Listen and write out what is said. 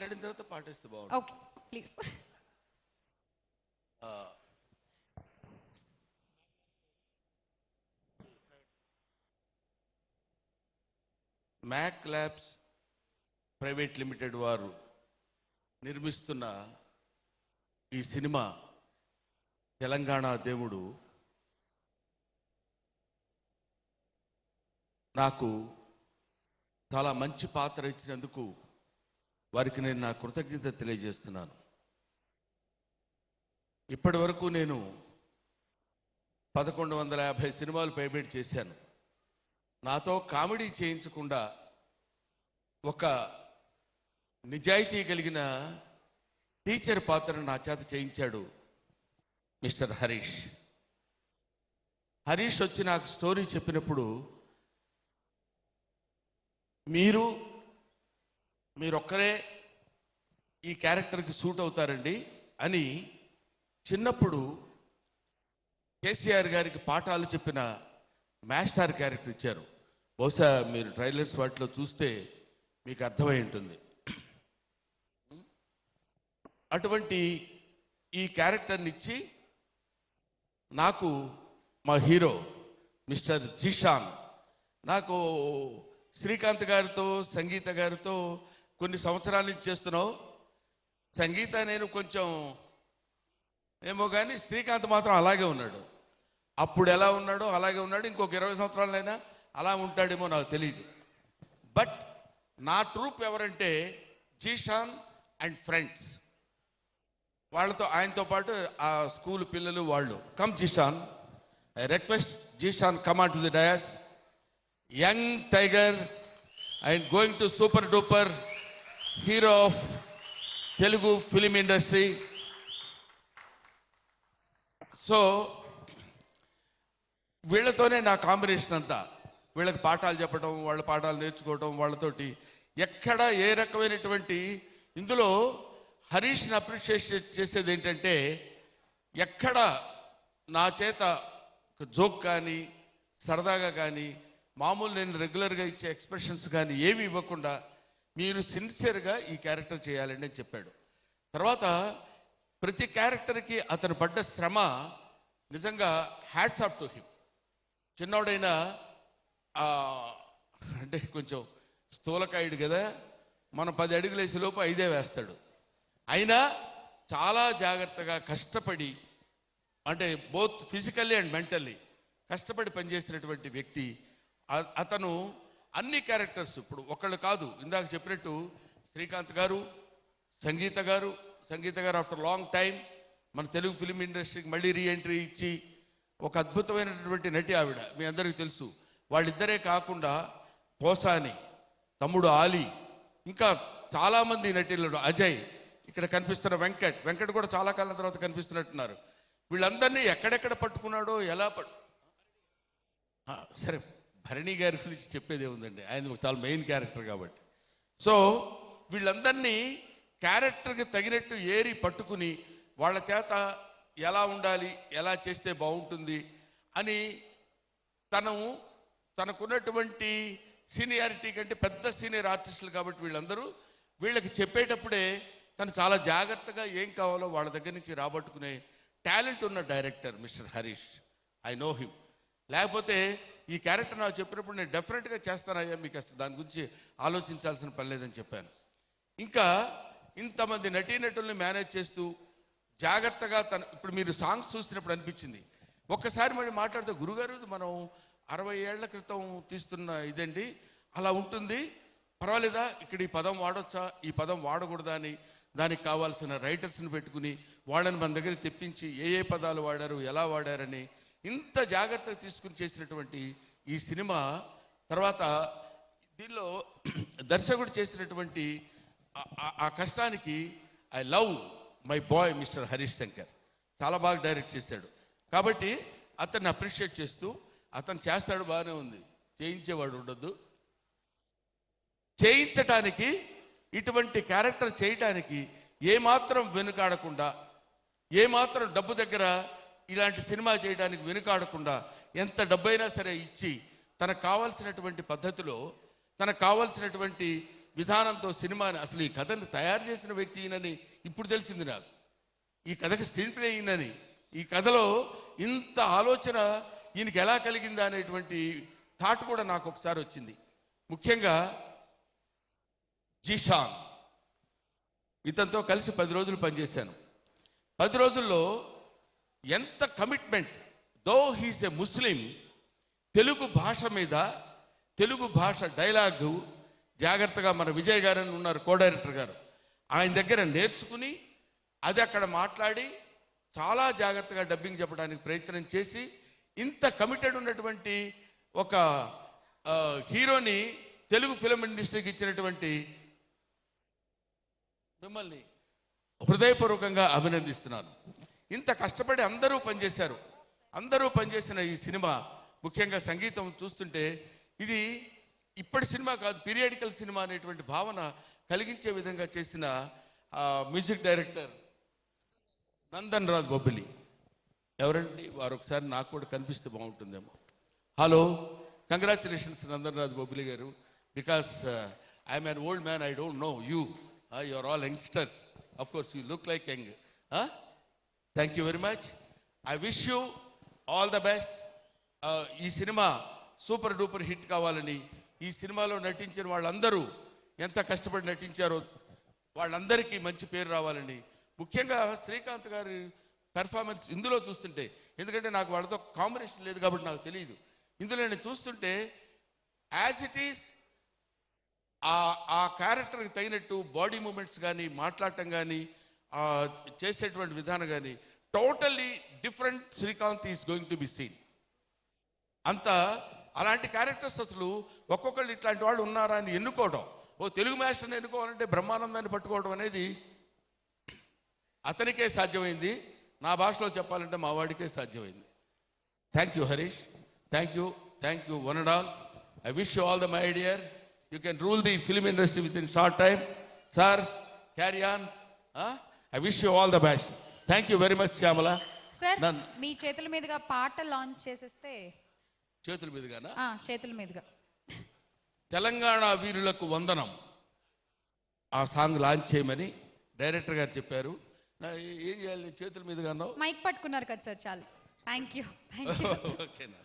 మాట్లాడిన తర్వాత పాటిస్తే బాగుంటుంది. Okay please. Mac Labs Private Limited వారు నిర్మిస్తున్న ఈ సినిమా తెలంగాణ దేవుడు నాకు చాలా మంచి పాత్ర ఇచ్చినందుకు వారికి నేను నా కృతజ్ఞత తెలియజేస్తున్నాను. ఇప్పటి వరకు నేను 1150 సినిమాలు పైబెట్టి చేశాను. నాతో కామెడీ చేయించకుండా ఒక నిజాయితీ కలిగిన టీచర్ పాత్రను నా చేత చేయించాడు మిస్టర్ హరీష్. హరీష్ వచ్చి నాకు స్టోరీ చెప్పినప్పుడు మీరొక్కరే ఈ క్యారెక్టర్కి సూట్ అవుతారండి అని చిన్నప్పుడు కేసీఆర్ గారికి పాఠాలు చెప్పిన మాస్టర్ క్యారెక్టర్ ఇచ్చారు. బహుశా మీరు ట్రైలర్స్ వాటిలో చూస్తే మీకు అర్థమై ఉంటుంది. అటువంటి ఈ క్యారెక్టర్ని ఇచ్చి నాకు మా హీరో మిస్టర్ జీషాన్, నాకు శ్రీకాంత్ గారితో సంగీత గారితో కొన్ని సంవత్సరాల నుంచి చేస్తున్నావు. సంగీత నేను కొంచెం ఏమో కానీ శ్రీకాంత్ మాత్రం అలాగే ఉన్నాడు. అప్పుడు ఎలా ఉన్నాడో అలాగే ఉన్నాడు. ఇంకొక 20 సంవత్సరాలైనా అలా ఉంటాడేమో నాకు తెలియదు. బట్ నా ట్రూప్ ఎవరంటే జీషాన్ అండ్ ఫ్రెండ్స్. వాళ్ళతో ఆయనతో పాటు ఆ స్కూల్ పిల్లలు వాళ్ళు. Come Zeeshan, I request Zeeshan come on to the dais. Young tiger and going to super duper hero of Telugu film industry. So వీళ్ళతోనే నా కాంబినేషన్ అంతా. వీళ్ళకి పాఠాలు చెప్పడం, వాళ్ళ పాఠాలు నేర్చుకోవడం, వాళ్ళతోటి ఎక్కడ ఏ రకమైనటువంటి ఇందులో హరీష్ని అప్రిషియేట్ చేసేది ఏంటంటే ఎక్కడ నా చేత జోక్ కానీ సరదాగా కానీ మామూలు నేను రెగ్యులర్గా ఇచ్చే ఎక్స్ప్రెషన్స్ కానీ ఏవి ఇవ్వకుండా మీరు సిన్సియర్గా ఈ క్యారెక్టర్ చేయాలండి అని చెప్పాడు. తర్వాత ప్రతి క్యారెక్టర్కి అతను పడ్డ శ్రమ నిజంగా హ్యాట్స్ ఆఫ్ టు హిమ్. చిన్నోడైనా అంటే కొంచెం స్థూలకాయుడు కదా, మనం 10 అడుగులు వేసే లోపు 5 వేస్తాడు. అయినా చాలా జాగ్రత్తగా కష్టపడి, అంటే బోత్ ఫిజికల్లీ అండ్ మెంటల్లీ కష్టపడి పనిచేసినటువంటి వ్యక్తి అతను. అన్ని క్యారెక్టర్స్ ఇప్పుడు ఒకళ్ళు కాదు, ఇందాక చెప్పినట్టు శ్రీకాంత్ గారు, సంగీత గారు ఆఫ్టర్ లాంగ్ టైం మన తెలుగు ఫిలిం ఇండస్ట్రీకి మళ్ళీ రీఎంట్రీ ఇచ్చి ఒక అద్భుతమైనటువంటి నటి ఆవిడ, మీ అందరికీ తెలుసు. వాళ్ళిద్దరే కాకుండా పోసాని, తమ్ముడు ఆలీ, ఇంకా చాలామంది నటీలు, అజయ్, ఇక్కడ కనిపిస్తున్న వెంకట్ కూడా చాలా కాలం తర్వాత కనిపిస్తున్నట్టున్నారు. వీళ్ళందరినీ ఎక్కడెక్కడ పట్టుకున్నాడో ఎలా సరే భరణి గారి గురించి చెప్పేదే ఉందండి, ఆయన చాలా మెయిన్ క్యారెక్టర్ కాబట్టి. సో వీళ్ళందరినీ క్యారెక్టర్కి తగినట్టు ఏరి పట్టుకుని వాళ్ళ చేత ఎలా ఉండాలి, ఎలా చేస్తే బాగుంటుంది అని తనకున్నటువంటి సీనియారిటీ కంటే పెద్ద సీనియర్ ఆర్టిస్టులు కాబట్టి వీళ్ళకి చెప్పేటప్పుడే తను చాలా జాగ్రత్తగా ఏం కావాలో వాళ్ళ దగ్గర నుంచి రాబట్టుకునే టాలెంట్ ఉన్న director mister Harish. I know him. లేకపోతే ఈ క్యారెక్టర్ నాకు చెప్పినప్పుడు నేను డెఫినెట్గా చేస్తానయ్యా, మీకు అసలు దాని గురించి ఆలోచించాల్సిన పని లేదని చెప్పాను. ఇంకా ఇంతమంది నటీనటుల్ని మేనేజ్ చేస్తూ జాగ్రత్తగా ఇప్పుడు మీరు సాంగ్స్ చూసినప్పుడు అనిపించింది ఒక్కసారి మళ్ళీ మాట్లాడితే, గురుగారు మనం 60 ఏళ్ల క్రితం తీస్తున్న ఇదండి, అలా ఉంటుంది, పర్వాలేదా, ఇక్కడ ఈ పదం వాడొచ్చా, ఈ పదం వాడకూడదా అని దానికి కావాల్సిన రైటర్స్ని పెట్టుకుని వాళ్ళని మన దగ్గర తెప్పించి ఏ పదాలు వాడారు, ఎలా వాడారని ఇంత జాగ్రత్తగా తీసుకుని చేసినటువంటి ఈ సినిమా. తర్వాత దీనిలో దర్శకుడు చేసినటువంటి ఆ కష్టానికి I love my boy mister Harish Shankar. చాలా బాగా డైరెక్ట్ చేశాడు. కాబట్టి అతన్ని అప్రిషియేట్ చేస్తూ, అతను చేస్తాడు బాగానే ఉంది, చేయించేవాడు ఉండొద్దు. చేయించటానికి, ఇటువంటి క్యారెక్టర్ చేయటానికి ఏమాత్రం వెనుకాడకుండా, ఏమాత్రం డబ్బు దగ్గర ఇలాంటి సినిమా చేయడానికి వెనుకాడకుండా ఎంత డబ్బైనా సరే ఇచ్చి తనకు కావాల్సినటువంటి పద్ధతిలో, తనకు కావాల్సినటువంటి విధానంతో సినిమాని, అసలు ఈ కథని తయారు చేసిన వ్యక్తి ఈయనని ఇప్పుడు తెలిసింది నాకు. ఈ కథకి స్క్రీన్ ప్లే ఈయనని, ఈ కథలో ఇంత ఆలోచన ఈయనకి ఎలా కలిగిందా అనేటువంటి థాట్ కూడా నాకు ఒకసారి వచ్చింది. ముఖ్యంగా జీషాన్, ఇతనితో కలిసి 10 రోజులు పనిచేశాను. 10 రోజుల్లో ఎంత కమిట్మెంట్, దో హీస్ ఎ ముస్లిం, తెలుగు భాష మీద, తెలుగు భాష డైలాగు జాగ్రత్తగా మన విజయ్ గారు అని ఉన్నారు, కో డైరెక్టర్ గారు, ఆయన దగ్గర నేర్చుకుని అది అక్కడ మాట్లాడి చాలా జాగ్రత్తగా డబ్బింగ్ చెప్పడానికి ప్రయత్నం చేసి ఇంత కమిటెడ్ ఉన్నటువంటి ఒక హీరోని తెలుగు ఫిలిం ఇండస్ట్రీకి ఇచ్చినటువంటి మిమ్మల్ని హృదయపూర్వకంగా అభినందిస్తున్నాను. ఇంత కష్టపడి అందరూ పనిచేశారు. అందరూ పనిచేసిన ఈ సినిమా, ముఖ్యంగా సంగీతం చూస్తుంటే ఇది ఇప్పటి సినిమా కాదు, పీరియాడికల్ సినిమా అనేటువంటి భావన కలిగించే విధంగా చేసిన మ్యూజిక్ డైరెక్టర్ నందన్ రాజ్ బొబ్బిలి. ఎవరండి వారు? ఒకసారి నాకు కూడా కనిపిస్తే బాగుంటుందేమో. హలో, కంగ్రాచులేషన్స్ నందన్ రాజ్ బొబ్బిలి గారు. Because I'm an old man, I don't know you, you are all youngsters. Of course you look like young. Thank you very much. I wish you all the best. ఈ సినిమా super duper hit కావాలని, ఈ సినిమాలో నటించిన వాళ్ళందరూ ఎంత కష్టపడి నటించారో వాళ్ళందరికీ మంచి పేరు రావాలని, ముఖ్యంగా శ్రీకాంత్ గారి పెర్ఫార్మెన్స్ ఇందులో చూస్తుంటే, ఎందుకంటే నాకు వాళ్ళతో కాంబినేషన్ లేదు కాబట్టి నాకు తెలియదు, ఇందులో నేను చూస్తుంటే యాజ్ ఇట్ ఈస్ ఆ క్యారెక్టర్కి తగినట్టు బాడీ మూమెంట్స్ కానీ, మాట్లాడటం కానీ, చేసేటువంటి విధానం కానీ totally different Srikanth is going to be seen. అంత అలాంటి క్యారెక్టర్స్ అసలు ఒక్కొక్కళ్ళు ఇట్లాంటి వాళ్ళు ఉన్నారా అని ఎన్నుకోవడం, ఓ తెలుగు మాస్టర్ని ఎన్నుకోవాలంటే బ్రహ్మానందాన్ని పట్టుకోవడం అనేది అతనికే సాధ్యమైంది. నా భాషలో చెప్పాలంటే మా వాడికే సాధ్యమైంది. Thank you Harish, thank you one and all. I wish you all the my dear. You can rule the film industry with in short time. Sir carry on. I wish you all the best. Thank you very much Shyamala. Sir మీ చేతుల మీదుగా పాట launch చేసేస్తే. చేతుల మీదుగానా? చేతుల మీదుగా. తెలంగాణ వీరులకు వందనం, ఆ సాంగ్ లాంచ్ చేయమని డైరెక్టర్ గారు చెప్పారు. ఏం చేయాలి? చేతుల మీదుగా మైక్ పట్టుకున్నారు కదా సార్, చాలు. Thank you. ఓకేనా?